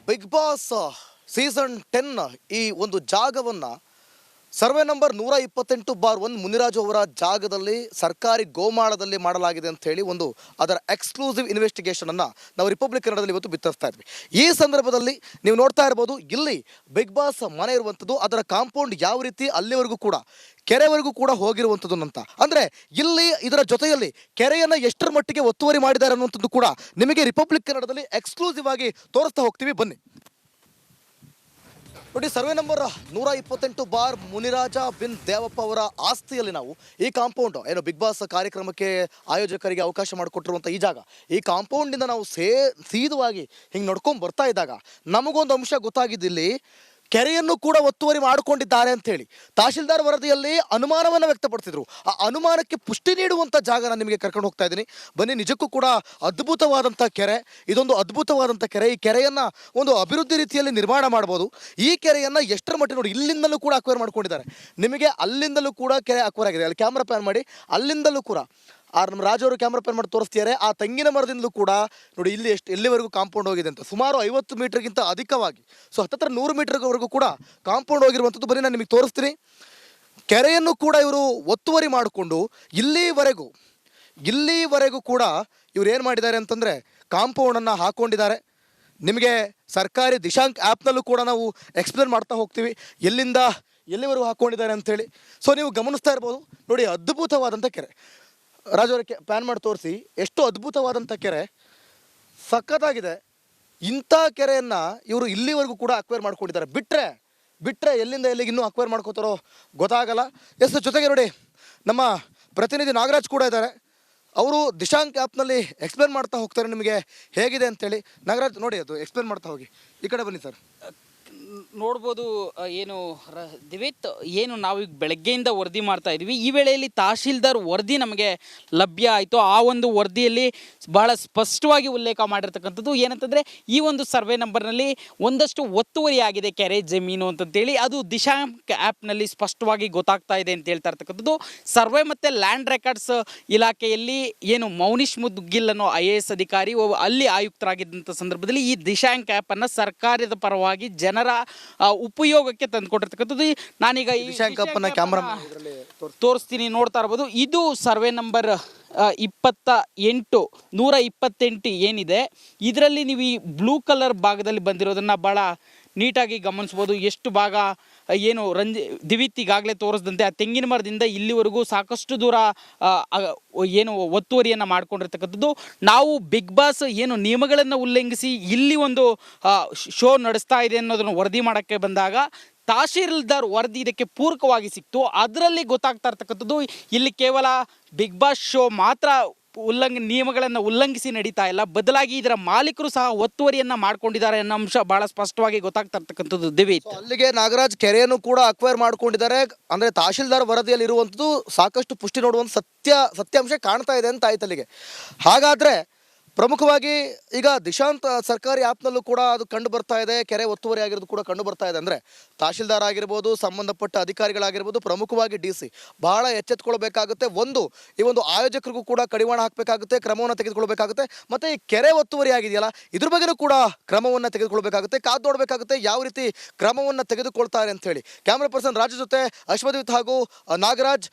Big boss season 10 ಈ ಒಂದು ಜಾಗವನ್ನು ಸರ್ವೆ ನಂಬರ್ 128/1 ಮುನಿರಾಜು ಅವರ ಜಾಗದಲ್ಲಿ ಸರ್ಕಾರಿ ಗೋಮಾಳದಲ್ಲಿ ಮಾಡಲಾಗಿದೆ ಅಂತ ಹೇಳಿ ಒಂದು ಅದರ ಎಕ್ಸ್ಕ್ಲೂಸಿವ್ ಇನ್ವೆಸ್ಟಿಗೇಷನನ್ನು ನಾವು ರಿಪಬ್ಲಿಕ್ ಕನ್ನಡದಲ್ಲಿ ಇವತ್ತು ಬಿತ್ತರಿಸ್ತಾ ಇದ್ವಿ. ಈ ಸಂದರ್ಭದಲ್ಲಿ ನೀವು ನೋಡ್ತಾ ಇರ್ಬೋದು, ಇಲ್ಲಿ ಬಿಗ್ ಬಾಸ್ ಮನೆ ಇರುವಂಥದ್ದು, ಅದರ ಕಾಂಪೌಂಡ್ ಯಾವ ರೀತಿ ಅಲ್ಲಿವರೆಗೂ ಕೂಡ ಕೆರೆವರೆಗೂ ಕೂಡ ಹೋಗಿರುವಂಥದ್ದು ಅಂತ. ಅಂದರೆ ಇಲ್ಲಿ ಇದರ ಜೊತೆಯಲ್ಲಿ ಕೆರೆಯನ್ನು ಎಷ್ಟರ ಮಟ್ಟಿಗೆ ಒತ್ತುವರಿ ಮಾಡಿದ್ದಾರೆ ಅನ್ನುವಂಥದ್ದು ಕೂಡ ನಿಮಗೆ ರಿಪಬ್ಲಿಕ್ ಕನ್ನಡದಲ್ಲಿ ಎಕ್ಸ್ಕ್ಲೂಸಿವ್ ಆಗಿ ತೋರಿಸ್ತಾ ಹೋಗ್ತೀವಿ, ಬನ್ನಿ ನೋಡಿ. ಸರ್ವೆ ನಂಬರ್ 128 ಮುನಿರಾಜ ಬಿನ್ ದೇವಪ್ಪ ಅವರ ಆಸ್ತಿಯಲ್ಲಿ ನಾವು ಈ ಕಾಂಪೌಂಡ್ ಏನು ಬಿಗ್ ಬಾಸ್ ಕಾರ್ಯಕ್ರಮಕ್ಕೆ ಆಯೋಜಕರಿಗೆ ಅವಕಾಶ ಮಾಡಿಕೊಟ್ಟಿರುವಂಥ ಈ ಜಾಗ, ಈ ಕಾಂಪೌಂಡಿಂದ ನಾವು ಸೀದವಾಗಿ ಹಿಂಗೆ ನಡ್ಕೊಂಡು ಬರ್ತಾ ಇದ್ದಾಗ ನಮಗೊಂದು ಅಂಶ ಗೊತ್ತಾಗಿದ್ದಿಲ್ಲಿ, ಕೆರೆಯನ್ನು ಕೂಡ ಒತ್ತುವರಿ ಮಾಡಿಕೊಂಡಿದ್ದಾರೆ ಅಂತೇಳಿ ತಹಶೀಲ್ದಾರ್ ವರದಿಯಲ್ಲಿ ಅನುಮಾನವನ್ನು ವ್ಯಕ್ತಪಡಿಸಿದ್ರು. ಆ ಅನುಮಾನಕ್ಕೆ ಪುಷ್ಟಿ ನೀಡುವಂಥ ಜಾಗ ನಾನು ನಿಮಗೆ ಕರ್ಕೊಂಡು ಹೋಗ್ತಾ ಇದ್ದೀನಿ, ಬನ್ನಿ. ನಿಜಕ್ಕೂ ಕೂಡ ಅದ್ಭುತವಾದಂಥ ಕೆರೆ, ಇದೊಂದು ಅದ್ಭುತವಾದಂಥ ಕೆರೆ. ಈ ಕೆರೆಯನ್ನು ಒಂದು ಅಭಿವೃದ್ಧಿ ರೀತಿಯಲ್ಲಿ ನಿರ್ಮಾಣ ಮಾಡ್ಬೋದು. ಈ ಕೆರೆಯನ್ನು ಎಷ್ಟರ ಮಟ್ಟಿಗೆ ನೋಡಿ, ಇಲ್ಲಿಂದಲೂ ಕೂಡ ಅಕ್ವೈರ್ ಮಾಡ್ಕೊಂಡಿದ್ದಾರೆ. ನಿಮಗೆ ಅಲ್ಲಿಂದಲೂ ಕೂಡ ಕೆರೆ ಅಕ್ವೈರ್ ಆಗಿದೆ. ಅಲ್ಲಿ ಕ್ಯಾಮ್ರಾ ಪ್ಯಾನ್ ಮಾಡಿ, ಅಲ್ಲಿಂದಲೂ ಕೂಡ ನಮ್ಮ ರಾಜು ಅವರು ಕ್ಯಾಮ್ರಾ ಪ್ಯಾನ್ ಮಾಡಿ ತೋರಿಸ್ತಿದ್ದಾರೆ. ಆ ತೆಂಗಿನ ಮರದಿಂದಲೂ ಕೂಡ ನೋಡಿ ಇಲ್ಲಿ ಎಲ್ಲಿವರೆಗೂ ಕಾಂಪೌಂಡ್ ಹೋಗಿದೆ ಅಂತ, ಸುಮಾರು 50 ಮೀಟರ್ಗಿಂತ ಅಧಿಕವಾಗಿ, ಸೊ ಹತ್ತತ್ರ 100 ಮೀಟರ್ವರೆಗೂ ಕೂಡ ಕಾಂಪೌಂಡ್ ಹೋಗಿರುವಂಥದ್ದು. ಬನ್ನಿ ನಾನು ನಿಮಗೆ ತೋರಿಸ್ತೀನಿ. ಕೆರೆಯನ್ನು ಕೂಡ ಇವರು ಒತ್ತುವರಿ ಮಾಡಿಕೊಂಡು ಇಲ್ಲಿವರೆಗೂ ಕೂಡ ಇವ್ರು ಏನು ಮಾಡಿದ್ದಾರೆ ಅಂತಂದರೆ ಕಾಂಪೌಂಡನ್ನು ಹಾಕ್ಕೊಂಡಿದ್ದಾರೆ. ನಿಮಗೆ ಸರ್ಕಾರಿ ದಿಶಾಂಕ್ ಆ್ಯಪ್ನಲ್ಲೂ ಕೂಡ ನಾವು ಎಕ್ಸ್ಪ್ಲೇನ್ ಮಾಡ್ತಾ ಹೋಗ್ತೀವಿ ಎಲ್ಲಿಂದ ಎಲ್ಲಿವರೆಗೂ ಹಾಕ್ಕೊಂಡಿದ್ದಾರೆ ಅಂಥೇಳಿ. ಸೊ ನೀವು ಗಮನಿಸ್ತಾ ಇರ್ಬೋದು ನೋಡಿ, ಅದ್ಭುತವಾದಂಥ ಕೆರೆ. ರಾಜು ಅವರಿಗೆ ಪ್ಯಾನ್ ಮಾಡಿ ತೋರಿಸಿ, ಎಷ್ಟು ಅದ್ಭುತವಾದಂಥ ಕೆರೆ, ಸಖತ್ತಾಗಿದೆ. ಇಂಥ ಕೆರೆಯನ್ನು ಇವರು ಇಲ್ಲಿವರೆಗೂ ಕೂಡ ಅಕ್ವೈರ್ ಮಾಡ್ಕೊಂಡಿದ್ದಾರೆ. ಬಿಟ್ಟರೆ ಎಲ್ಲಿಂದ ಎಲ್ಲಿಗೆ ಇನ್ನೂ ಅಕ್ವೈರ್ ಮಾಡ್ಕೋತಾರೋ ಗೊತ್ತಾಗಲ್ಲ. ಜೊತೆಗೆ ನೋಡಿ ನಮ್ಮ ಪ್ರತಿನಿಧಿ ನಾಗರಾಜ್ ಕೂಡ ಇದ್ದಾರೆ. ಅವರು ದಿಶಾಂಕ್ ಆ್ಯಪ್ನಲ್ಲಿ ಎಕ್ಸ್ಪ್ಲೇನ್ ಮಾಡ್ತಾ ಹೋಗ್ತಾರೆ ನಿಮಗೆ ಹೇಗಿದೆ ಅಂತೇಳಿ. ನಾಗರಾಜ್ ನೋಡಿ, ಅದು ಎಕ್ಸ್ಪ್ಲೇನ್ ಮಾಡ್ತಾ ಹೋಗಿ. ಈ ಕಡೆ ಬನ್ನಿ ಸರ್. ನೋಡ್ಬೋದು ಏನು ದಿವೇತ್, ಏನು ನಾವೀಗ ಬೆಳಗ್ಗೆಯಿಂದ ವರದಿ ಮಾಡ್ತಾ ಇದ್ವಿ. ಈ ವೇಳೆಯಲ್ಲಿ ತಹಶೀಲ್ದಾರ್ ವರದಿ ನಮಗೆ ಲಭ್ಯ ಆಯಿತು. ಆ ಒಂದು ವರದಿಯಲ್ಲಿ ಬಹಳ ಸ್ಪಷ್ಟವಾಗಿ ಉಲ್ಲೇಖ ಮಾಡಿರ್ತಕ್ಕಂಥದ್ದು ಏನಂತಂದರೆ, ಈ ಒಂದು ಸರ್ವೆ ನಂಬರ್ನಲ್ಲಿ ಒಂದಷ್ಟು ಒತ್ತುವರಿ ಆಗಿದೆ ಕೆರೆ ಜಮೀನು ಅಂತಂತೇಳಿ ಅದು ದಿಶಾಂಕ್ ಆ್ಯಪ್ನಲ್ಲಿ ಸ್ಪಷ್ಟವಾಗಿ ಗೊತ್ತಾಗ್ತಾ ಇದೆ ಅಂತ ಹೇಳ್ತಾ ಇರ್ತಕ್ಕಂಥದ್ದು. ಸರ್ವೆ ಮತ್ತು ಲ್ಯಾಂಡ್ ರೆಕಾರ್ಡ್ಸ್ ಇಲಾಖೆಯಲ್ಲಿ ಏನು ಮೌನಿಶ್ ಮುದ್ಗಿಲ್ ಅನ್ನೋ IAS ಅಧಿಕಾರಿ ಅಲ್ಲಿ ಆಯುಕ್ತರಾಗಿದ್ದಂಥ ಸಂದರ್ಭದಲ್ಲಿ ಈ ದಿಶಾಂಕ್ ಆ್ಯಪನ್ನು ಸರ್ಕಾರದ ಪರವಾಗಿ ಜನರ ಉಪಯೋಗಕ್ಕೆ ತಂದುಕೊಟ್ಟಿರ್ತಕ್ಕಂಥದ್ದು. ನಾನೀಗ ಈ ತೋರಿಸ್ತೀನಿ, ನೋಡ್ತಾ ಇರ್ಬೋದು. ಇದು ಸರ್ವೆ ನಂಬರ್ 128 ಏನಿದೆ, ಇದರಲ್ಲಿ ನೀವು ಈ ಬ್ಲೂ ಕಲರ್ ಭಾಗದಲ್ಲಿ ಬಂದಿರೋದನ್ನು ಭಾಳ ನೀಟಾಗಿ ಗಮನಿಸ್ಬೋದು. ಎಷ್ಟು ಭಾಗ ಏನು ದಿವಿತ್ ಈಗಾಗಲೇ ತೋರಿಸಿದಂತೆ ಆ ತೆಂಗಿನ ಮರದಿಂದ ಇಲ್ಲಿವರೆಗೂ ಸಾಕಷ್ಟು ದೂರ ಏನು ಒತ್ತುವರಿಯನ್ನು ಮಾಡ್ಕೊಂಡಿರ್ತಕ್ಕಂಥದ್ದು. ನಾವು ಬಿಗ್ ಬಾಸ್ ಏನು ನಿಯಮಗಳನ್ನು ಉಲ್ಲಂಘಿಸಿ ಇಲ್ಲಿ ಒಂದು ಶೋ ನಡೆಸ್ತಾ ಇದೆ ಅನ್ನೋದನ್ನು ವರದಿ ಮಾಡೋಕ್ಕೆ ಬಂದಾಗ ತಹಶೀಲ್ದಾರ್ ವರದಿ ಇದಕ್ಕೆ ಪೂರಕವಾಗಿ ಸಿಕ್ತು. ಅದರಲ್ಲಿ ಗೊತ್ತಾಗ್ತಾ ಇರ್ತಕ್ಕಂಥದ್ದು, ಇಲ್ಲಿ ಕೇವಲ ಬಿಗ್ ಬಾಸ್ ಶೋ ಮಾತ್ರ ನಿಯಮಗಳನ್ನು ಉಲ್ಲಂಘಿಸಿ ನಡೀತಾ ಇಲ್ಲ, ಬದಲಾಗಿ ಇದರ ಮಾಲೀಕರು ಸಹ ಒತ್ತುವರಿಯನ್ನು ಮಾಡ್ಕೊಂಡಿದ್ದಾರೆ ಅನ್ನೋ ಅಂಶ ಬಹಳ ಸ್ಪಷ್ಟವಾಗಿ ಗೊತ್ತಾಗ್ತಾ ಇರ್ತಕ್ಕಂಥದ್ದು. ದಿವೇತ್, ಅಲ್ಲಿಗೆ ನಾಗರಾಜ್ ಕೆರೆಯನ್ನು ಕೂಡ ಅಕ್ವೈರ್ ಮಾಡ್ಕೊಂಡಿದ್ದಾರೆ. ಅಂದರೆ ತಹಶೀಲ್ದಾರ್ ವರದಿಯಲ್ಲಿ ಇರುವಂಥದ್ದು ಸಾಕಷ್ಟು ಪುಷ್ಟಿ ನೋಡುವಂಥ ಸತ್ಯಾಂಶ ಕಾಣ್ತಾ ಇದೆ ಅಂತ ಆಯ್ತು ಅಲ್ಲಿಗೆ. ಹಾಗಾದರೆ ಪ್ರಮುಖವಾಗಿ ಈಗ ದಿಶಾಂತ್ ಸರ್ಕಾರಿ ಆ್ಯಪ್ನಲ್ಲೂ ಕೂಡ ಅದು ಕಂಡು ಬರ್ತಾ ಇದೆ, ಕೆರೆ ಒತ್ತುವರಿ ಆಗಿರೋದು ಕೂಡ ಕಂಡು ಬರ್ತಾ ಇದೆ. ಅಂದರೆ ತಹಶೀಲ್ದಾರ್ ಆಗಿರ್ಬೋದು, ಸಂಬಂಧಪಟ್ಟ ಅಧಿಕಾರಿಗಳಾಗಿರ್ಬೋದು, ಪ್ರಮುಖವಾಗಿ DC ಬಹಳ ಎಚ್ಚೆತ್ಕೊಳ್ಬೇಕಾಗುತ್ತೆ. ಈ ಒಂದು ಆಯೋಜಕರಿಗೂ ಕೂಡ ಕಡಿವಾಣ ಹಾಕಬೇಕಾಗುತ್ತೆ, ಕ್ರಮವನ್ನು ತೆಗೆದುಕೊಳ್ಬೇಕಾಗುತ್ತೆ. ಮತ್ತು ಈ ಕೆರೆ ಒತ್ತುವರಿ ಆಗಿದೆಯಲ್ಲ, ಇದ್ರ ಬಗ್ಗೆಯೂ ಕೂಡ ಕ್ರಮವನ್ನು ತೆಗೆದುಕೊಳ್ಬೇಕಾಗುತ್ತೆ, ಕಾದು ನೋಡಬೇಕಾಗುತ್ತೆ ಯಾವ ರೀತಿ ಕ್ರಮವನ್ನು ತೆಗೆದುಕೊಳ್ತಾರೆ ಅಂತ ಹೇಳಿ. ಕ್ಯಾಮ್ರಾ ಪರ್ಸನ್ ರಾಜು ಜೊತೆ ಅಶ್ವದೀತ್ ಹಾಗೂ ನಾಗರಾಜ್,